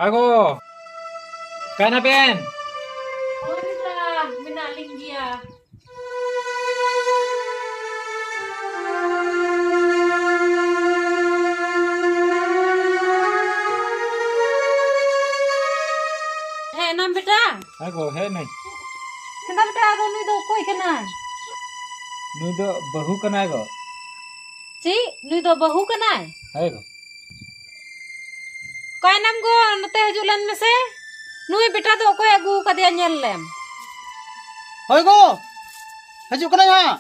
Ako, kana Ben? Oh, Rita, minaling dia. Nam beta. Ako, he nahi. Kena beta ado nui do koi kena. Nui do bahu kana ko. Ci, nui do bahu kena. Hai ko. Koi nam go nate hajulan mese. Nui beta do koi agu kadia nyel lem. Hoi go, haju kena ya.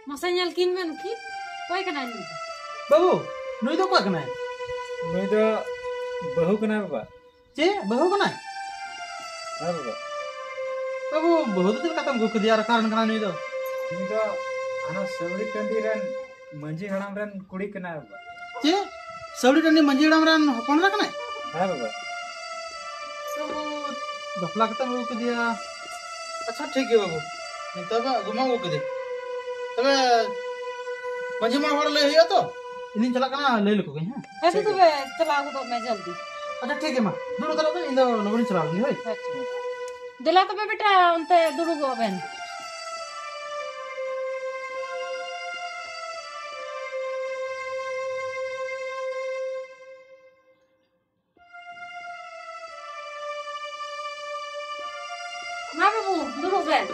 Masa nyel kin men ki. Koi kena ni. Babu, nui do koi kena? Nui do bahu kana ba? Ce, bahu kena? Hai ba. Babu, bahu tu kata gua kedia karan kena nui do. Nui do ana Sauri Tandi ren manji haram ren kudi kana ba. Ce, Sauri Tandi manji haram ren hopon ra kena? Hai ba. Babu, bapla kata gua kedia. अच्छा ठीक है बाबू नहीं तब घुमाओ के दे तबे मंझे मार वाला ले हिया तो इन चला कना ले लो के हां ऐसे तो बे चला को तो मैं जल्दी. अच्छा ठीक है मां दूर चला तो इन लोगन चला ली होय दिला तो बेटा उनते दुड़ू गो बेन. मा बाबू दुड़ू Ben.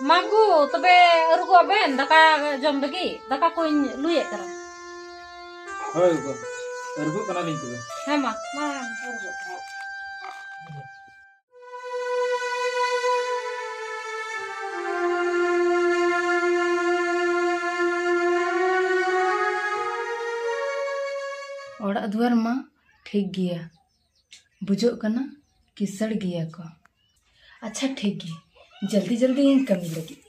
Magu tebe rugo ben daka jom lagi daka ko luye kara. Hai ko. Ergo kana link ko. Hai ma rugo. ओड़ा दुआर मा ठीक गया बुझो कना किसड़ गया को. अच्छा ठीक गया जल्दी जल्दी इन कमी लगी.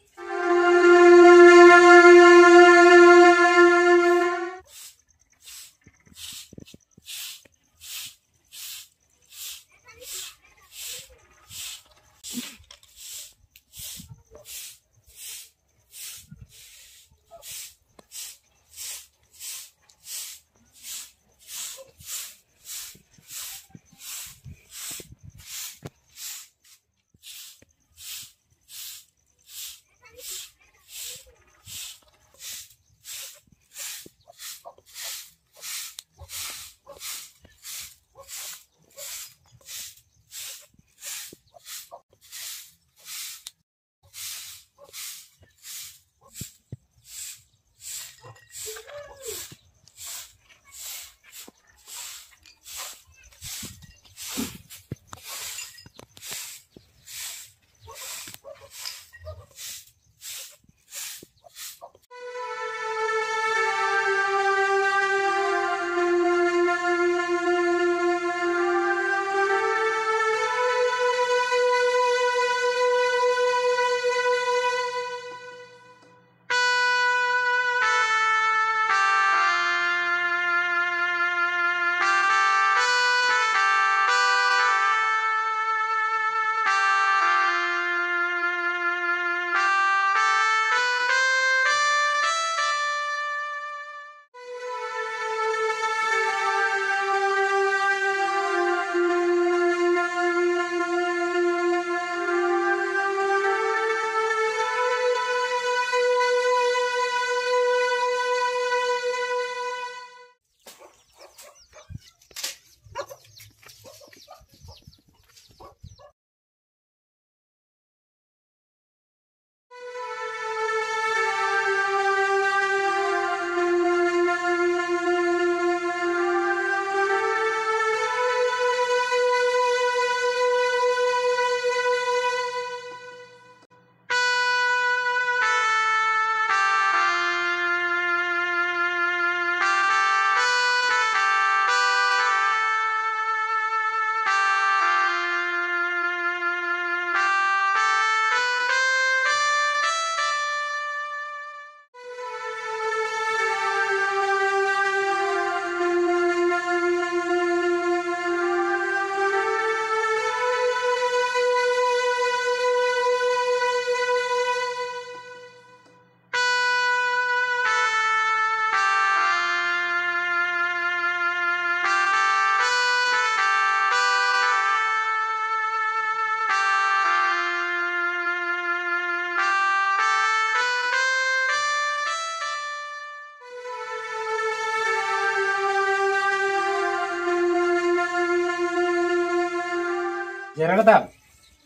Jera dah.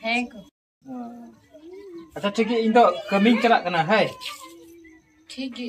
हैं को Acha ठीक है इन तो कमिंग चला करना है। ठीक है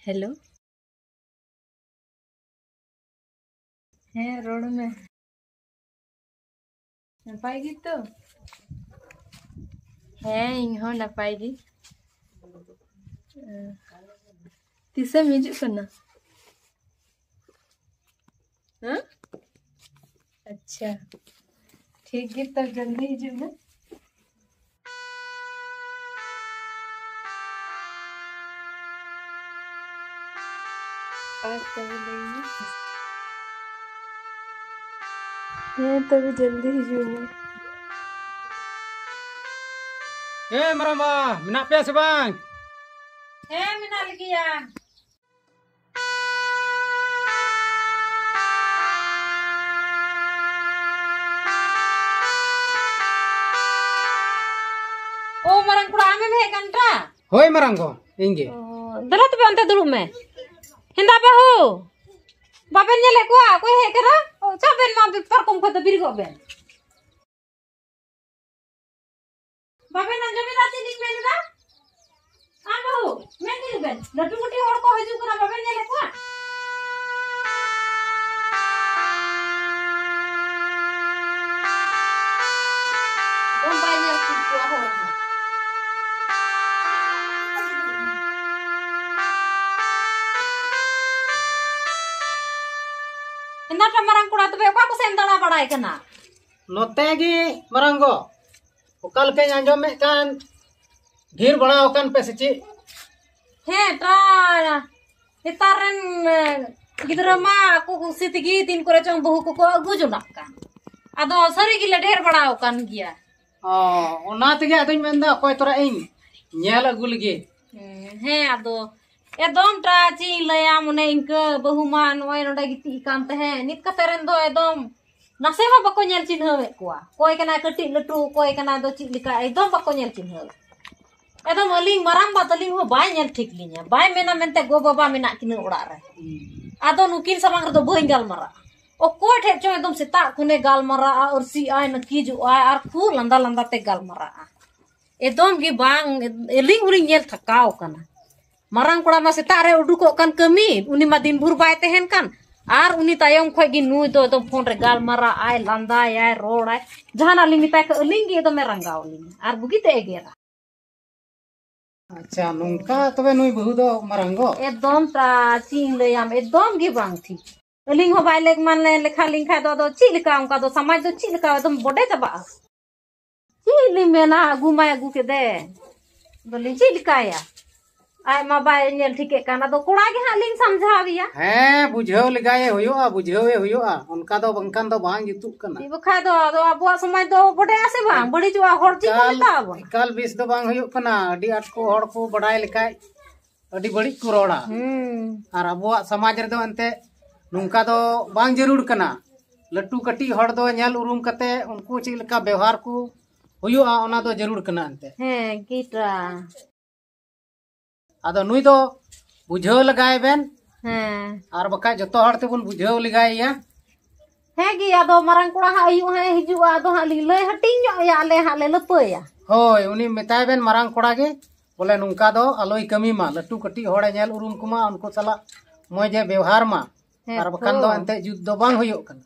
हेलो हैं रोड में नपाय गी तो हैं इहो नपाय गी तीसरा हिजू करना हाँ अच्छा ठीक है तब जल्दी हिजू ना पास कर लेंगे हैं तब जल्दी हिजू ना Maramba, minak pia sih bang. Minal lagi ya. Oh, marang kurang ame kan ta? Hoi Marango, inge. Dalam tu ante dulu me. Hendak bahu. Bapen nyelek gua, aku he kera. Oh, caben mau bipar kum kata biri gua ben. Bapen anjami rati dik men da? Ah bahu, men dik ben. Latu muti hor ko haju kera bapen nyelek gua. Banyak kumpul hor. Hendak marang kura tu be aku sendala padai kena. Note gi Marango. Ukal ke anjom me kan dhir bana okan pe sechi. He ta itaren gidra ma aku sitigi tin kore chong bahu ko agu junak kan. Ado sari gila ढेर बड़ा okan gya. Ona tege aduñ menda koy tora ing nyel agu lagi. He ado edom ta chi laya mone inka bahu ma noi noda giti kan te he nit ka teren do edom nase ho bako nyel chinha me kwa koy kana kati latu koy kana do chi lika edom bako nyel chinha edom aling maram ba taling ho bai nyel ठीक linya bai mena mente go baba mena kina orak re ado nukin samang do boing gal mara o koy the chong edom seta kune gal mara और si ai na kiju ai ar khu landa landa te gal mara edom gi bang eling uring nyel thakau kana marang kura ma seta re udukok kan kami uni ma din bhur bai tehen kan ar uni tayom khoi gi nui do edom phone re gal mara ai landa ai rod ai jahana lingi ta ka eling gi edom rangau ling ar bugite egera Acha nungka tobe nui bahu do Marango. edom ta ching le yam edom gi bang thi eling ho bai lek man le lekha ling kha do chi lika onka do samaj do chi lika edom bode chaba chi li mena agu mai agu ke de boli chi lika ya ai ma bai nyel thike kana do kura gi ha ling samjhawiya बुझेव लगाए हुआ बुझेवे हुआ उनका तो बंकन तो बांग जुतुक कना ibu kha do abu samaj do bode ase bang badi jua hor chi ko meta abo कल बीस तो बांग हुआ कना अडी आट को हड़ को बड़ाई लिखाय अडी बड़ी को रोड़ा और अबुआ समाज रे दो अंते नुंका दो बांग जरूर कना लट्टू कटी हड़ दो नेल उरुम कते उनको ची लका व्यवहार को हुआ ओना दो जरूर कना अंते kita आदो नुई दो बुझेव लगाए बेन और बका जतो हड़ तेबुन बुझेव लगाए या gi ado marang kura ha ayu ha hiju ado ha li lei hating yo ya le ha le lepe ya होय उनी मेताय बेन मारांग कोड़ा गे बोले नुंका दो आलोई कमी मा लट्टू कटी होड़े नेल उरुम कुमा उनको चला मोजे व्यवहार मा और बकन दो अंते जुद दो बांग होयो कन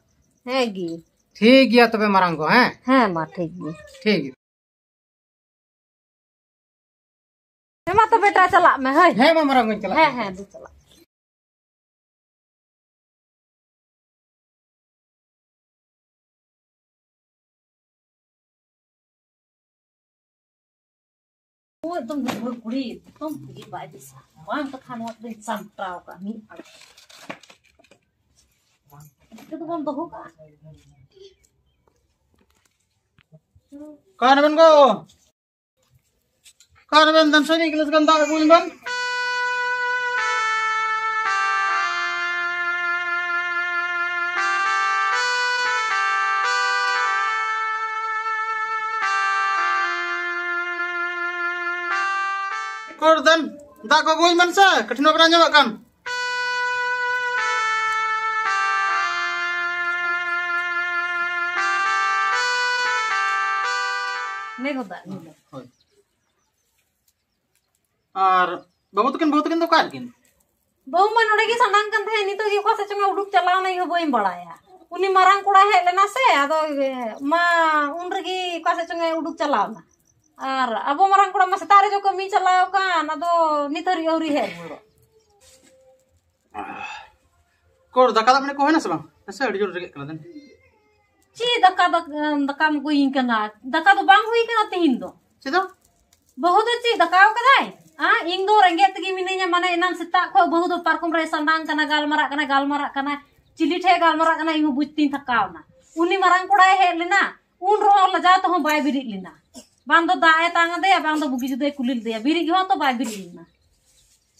gi ठीक गया तबे मारांग को हैं ma thik gi ठीक ma to beta chala me hai है मा मारांग को चला du chala Oh, itu berkulit, itu pergi baju sah. Bang tekan waktu samprau kami. Itu kan tahu kan? Kau ben ko? Kau ben dan sini kelas kan tak aku ben? Kau dan tak kau gue man sa? Ketino pernah nyoba kan? Nih kau tak nih. Babu tuh kan tuh kan? Bau man udah kisah nangkan teh ini tuh dia kuasa cuma uduk jalan nih boim balaya. Uni marang kuda he lena se atau ma unregi kuasa cuma uduk jalan. Abo marang kuda masih tarik juga mi jalan kan atau nitari ori he bro. Kau dah kata mana kau hendak sebang? Nasi ada jual dekat kan? Ci daka mu kuing kana daka to bang hui kana tihindo. Cito? Bahut ci daka kadai. Ing do rengget gi minenya mana enam seta ko bahut parkum re sandang kana galmarak kana cili the galmarak kana ingu butin thakaw na. Uni marang kuda he lena. Un ro la ja to ho bai birit lina. Bang do dae tang de bang do bugi jude kulil de birit gi ho to bai birit lina.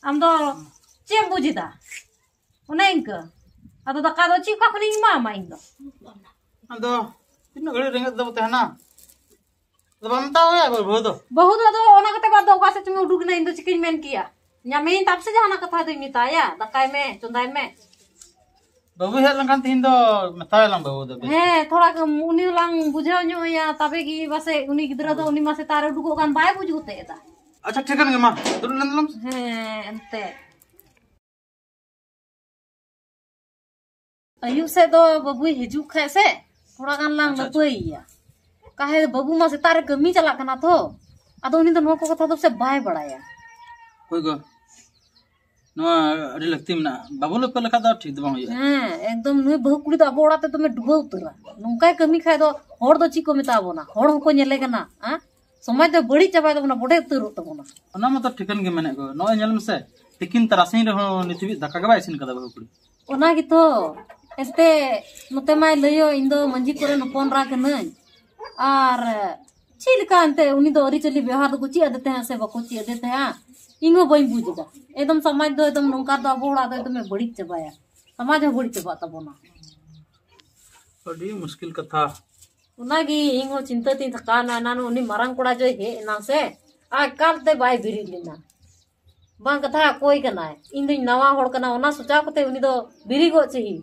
Am do cem bujida. Unengka. Ado daka do ci ka khani ma ing do. Ando, ini gede ringat dapat tanah. Dapat tahu ya baru tuh. Bahut ado ona kate bad do kuasa cuma uduk na indo cikin men kia. Nyamein tap se jana kata do mita ya, dakai me, chundai me. Babu head lang kan tindo, mata lang babu tuh. Thoda uni lang bujhau nyo ya, tapi ki base uni gidra do uni mase tare uduk kan bai buju te eta. Acha ठीक है मां, दूर ले lump. Ente. Ayuk se do babu hijuk kha se, thoda kan lang lepoi ya. Kahe babu mase tare kami chalak kana tho. Ado uni do no ko katha do se bai badaya. कोई को नवा अड़ी लगती मना बाबू लोग पहले खाता ठीक दबाओ ये एकदम नुई बहु कुड़ी तो अब ओड़ाते तो मैं डुबा उतरा नोंकाय कमी खाय दो होड़ दो चिको मेताबो ना होड़ को नेले कना हां समाज दो बड़ी चाबाय दो ना बड़े उतरो तबो ना ओना मत ठिकन के मने को नय नेल मसे तिकिन तरासिन रहो नितिबी धक्का गबा इसिन कदा बाबू कुड़ी ओना की तो एस्ते नते माय लयो इंदो मंजी करे न फोन रा कनय आर चिलका अंते उनी दो ओरी चली व्यवहार दो कुची आदते हैं से बकुची आदते हैं इंगो बई बुझदा एकदम समाज दो एकदम नोंका दो बोड़ा दो एकदम बड़ी चबाया समाज बड़ी चबा तबो ना बड़ी मुश्किल कथा उनागी इंगो चिंता ती थकाना नानो उनी मारंग कोड़ा जो हे ना से आ कालते बाय बिरी लिना बांग कथा कोई कना इन दिन नवा होड़ कना ओना सोचा कते उनी दो बिरी गो चही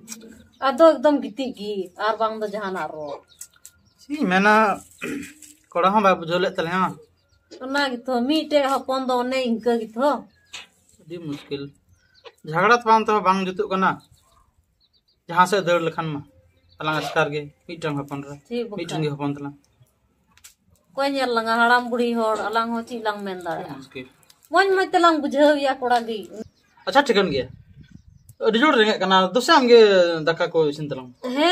अदो एकदम गिति की आर बांग दो जहाना रो सी मेना कोड़ा हम बुझले तले हां ओना गितो मीटे हपन दो ने इंका गितो बड़ी मुश्किल झगड़ा पान तो बांग जुतु कना जहां से दौड़ लखन मा अलांग अस्कार गे मीटंग हपन रे मीटंग गे हपन तला कोई नेल लंगा हड़ाम बुढ़ी होड़ अलांग हो ची लंग मेन दाया मुश्किल मन मत लंग बुझाव या कोड़ा गी अच्छा ठिकन गया रिजोड़ रेंगे कना दोसे हमगे दका को सिंतलम हे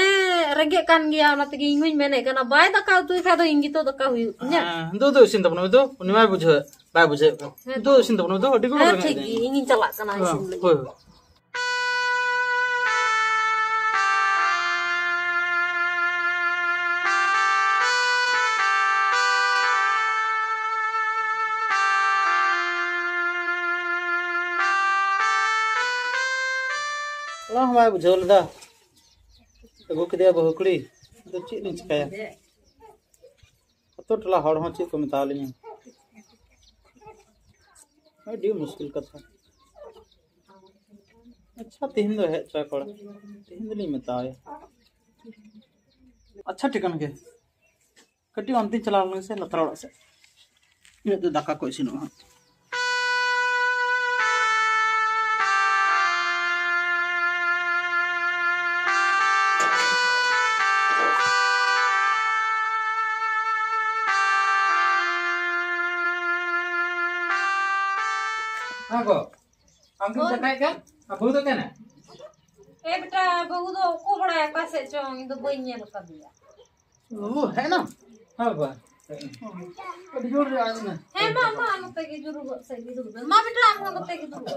रेगे कान गया ना तगी इंगुई मेने कना बाय दका तु खा दो इंगी तो दका हुई न्या दो सिंतबनो दो उनिमा बुझे बाय बुझे दो सिंतबनो दो डिगो रेंगे ठीक इंगी चला कना इसिन लगी होय ला हमारे बुझल दा एगो के दे बहुकड़ी तो ची नि चिकाया तो टला हड़ हो ची को मिता लिया बड़ी मुश्किल कथा अच्छा तीन दो है चाकड़ तीन नहीं मिताए अच्छा ठिकान के कटी अंतिम चला से लतरा से ये तो दका कोई सिनो Ako, angkin sakai kan? Abu tu kan? बेटा बहु दो को बड़ा है पासे चोंग तो बइने लका दिया वो है ना हाँ बा अभी जोर रे आज में हे मा नोते की जुरु से की दुरु मा बेटा हम नोते की दुरु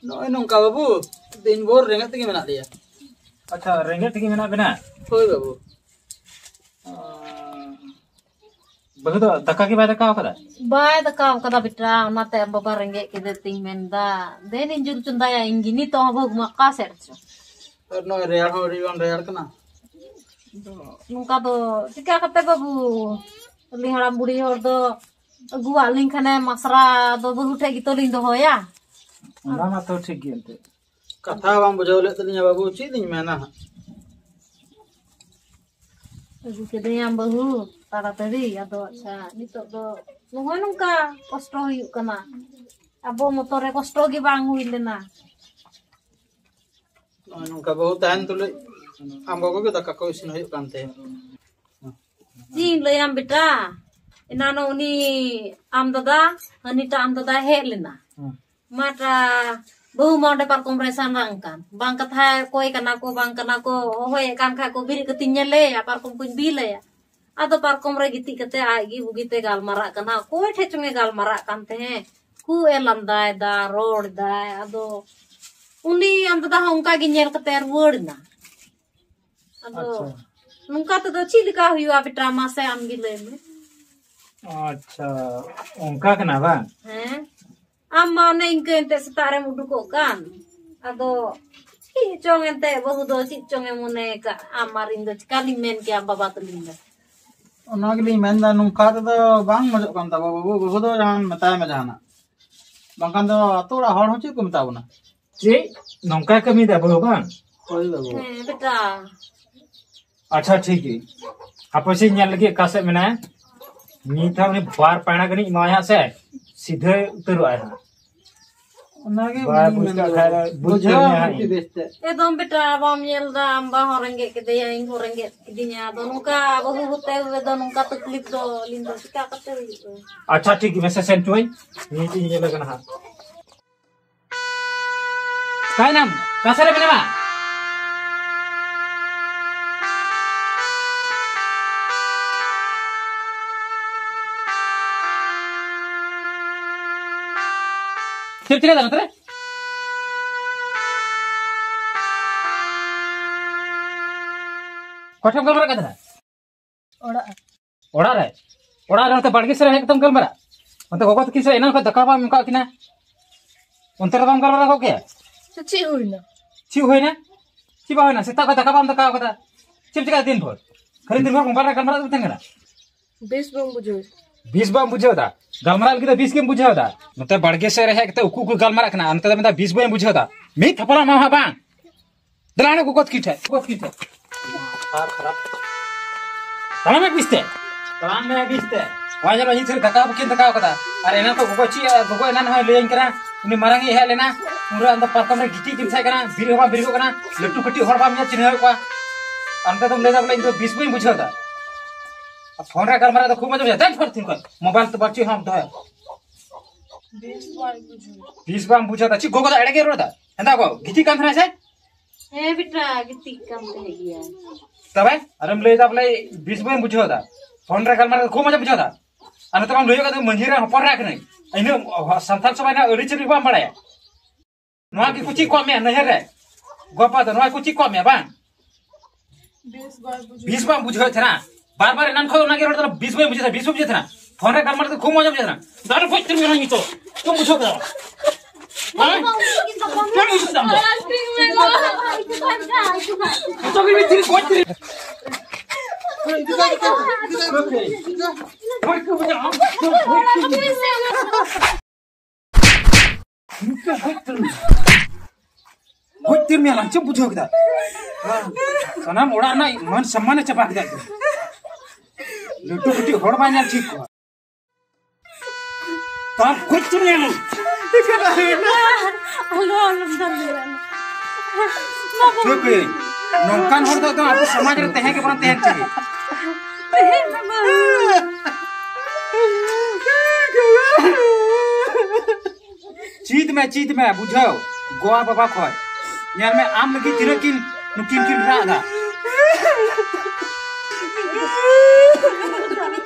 नोय नोंका बाबू दिन भर रेंगत तगी मेना लिया अच्छा रेंगे तगी मेना बेना होय बाबू बहु तो दक्का की बाय दक्का कदा बाय दकाव कदा बेटा नाते बाबा रेंगे के देती मेंदा देन इंजुर चुंदा या इंगिनी तो भग मक्का सेरछ और नोय रेयार हो रिवन रेयार कना नुका दो चिका कते बाबू लिंगड़ा बुढ़ी हर दो गुआ लिंग खाने मसरा दो बहु ठे गितो लिंग दो होया ना मा तो ठीक गेलते कथा बाम बुझावले तलिया बाबू ची दिन मेना अगु के देयाम बहु तारा तड़ी अदो अच्छा नितो दो नुहय नुका कष्ट हुयु कना अबो मोतरे कष्ट गे बांग हुई लेना नोय नोंका बहुत तान तुले आम बाबू के दका को इसिन हुयु कानते जी लयाम बेटा इनानो उनी आम दादा अनिता आम दादा हे लेना माटा बहु माउंटे पर compression रंगkan bang katha koi kana ko hoy kan kha ko bir ketinya le par kom kun bi le ado par kom re giti kate agi bugite gal mara kana koi thechunge gal mara kan te ku elam dai da road dai ado uni am da hongka gi nyel kate word na ado nungka to chilika huyu abitra mase am gi le अच्छा उनका कना बा हैं amma ne ingke ente setare muduko kan ado ci chong ente bahu do ci chong emune ka amarin do kali men ke amba batulinda ओना के लिए मेंदा नोंका तो बांग मजो कान ता बाबू बाबू तो जान मताय में जाना बांकान तो अतोड़ा हड़ हो ची को मतावना जे नौका कमी दे बहु बा होय बाबू बेटा अच्छा ठीक है आपसे nyal lagi kase mena ni था ने बार पाना गनी माया से सीधे उतर आया ओना के बार पुष्का खाए बुझे की बेचते एकदम बेटा bam yel da amba horenge ke de ing horenge kidinya do nuka bahu hote we do nuka taklif do lindo sika kate wi अच्छा ठीक है मैं सेंड हुई ये चीज ये लगना है काय नाम कसरे बनेवा सिर्फ चले जाना तेरे कोठम गलमरा कदना ओड़ा ओड़ा रे तो बाड़गे से एकदम गलमरा अंत गोगो किसे एना को दकाबा मुका किना अंतर बाम गलमरा को के ची हुईना ची होइना ची बा होइना सेता को दकाबा दका को चिप चिका दिन भर खरी दिन भर गलमरा गलमरा तो तेंगना बेस बम बुझो 20 बाम बुझेदा गलमरा लगी 20 गेम बुझेदा नते बाड़गे से रहे एकते उकु को गलमरा कना अंत में 20 बाम बुझेदा मी थपला मा बा दलाने को कोत कीठे खराब तलाम में बिस्ते वाजा बाजी थर दका बकिन दका कदा अरे एना तो गोची गोगो एना न लेन करा उनी मारांगी हे लेना उरा अंद परकम रे गिटी जिम करा बिरगो कना लट्टू कट्टी हरबा मिया चिन्ह को अंत तुम ले जाबले तो 20 बाम बुझेदा फोन रे गलमरा तो खूब मजा जाता है फरथिन को मोबाइल तो बच्ची हम तो 20 बाम बुझेदा ची गोगो एडगे रोदा हंदा को गिटी कान थरा से ए बेटा गिती काम ते गया तबे अरे ले जाबले 20 बाम बुझेदा फोन रे गलमरा तो खूब मजा बुझेदा अन तम लइयो का मंजी रे हपर राख नै इने संथाल सबाय ना अड़ी चली बाम बड़ाया नवा की कुची कम में नहर रे गोपा तो नवा कुची कम में बा 20 बाम बुझे थरा बार एनान खो ना के रोड 20 बाम बुझे 20 बुझे थरा फोन रे गलमरा तो खूब मजा बुझे थरा दाल फोच तुम नहीं तो तुम बुझो का हां क्या बुझो दम तो भी तेरी कोच तेरी होतिर में लांच बुझो कदा सनाम ओड़ा ना मन सम्मान चपा कदा लट्टू कुटी होड़ बा냐 ठीक को तार कुछ नहीं लो हेलो अलहमदुलिल्लाह ठीक है नौकान होड़ तो आप समाज रे तहे के बना तहे चाहिए चीत में बुझाओ गोवा बाबा खोय यार में आम लगी तिरे किन नुकिन किन रागा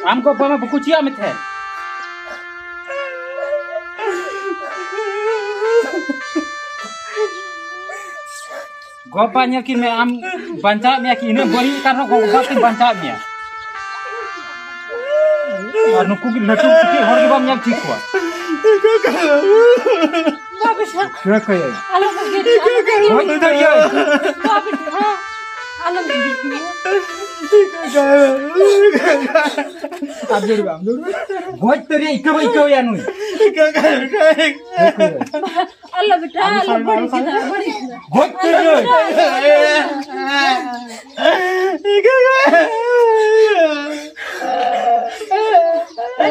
हमको बाबा बुकुचिया में थे Gopa nya ki me am banca me ki ine bori karena gopa ki banca me nuku ki latu ki hor ki bam nya ठीक हुआ बाबा क्या कहे अल्लाह के कोई इधर ये बाबा अल्लाह आप जोड़ गोच तेरे इको या नुई अल्लाह बेटा अल्लाह बड़ी गोच तेरे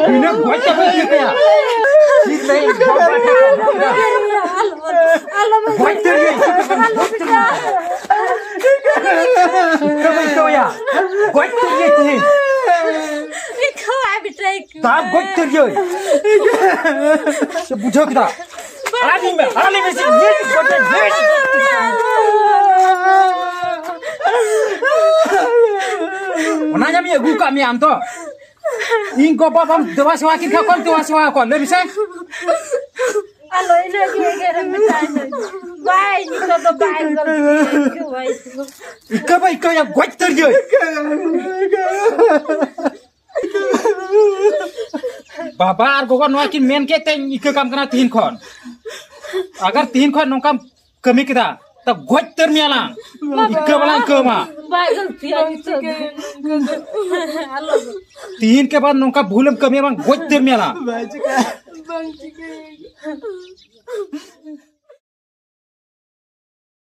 इने गोच तेरे क्या ठीक नहीं अल्लाह गोच तेरे इको या गोच तेरे थी इको आ बेटा ताप गोच तेरे से बुझो किदा आली में से ये गोच Nanya mi egu kami anto. Ingko papam dewa sewa kita kon dewa sewa kon lebih sih. Alo ini lagi betai. Bye ni to bye Ika yang goit terjun. Babar gogon wakin men ke teng ika kam kena 3 kon. Agar 3 kon nongkam kami kita. तब गोच तर मियाला इक्का वाला कमा तीन के बाद नौका भूलम कमी बang गोच तर मियाला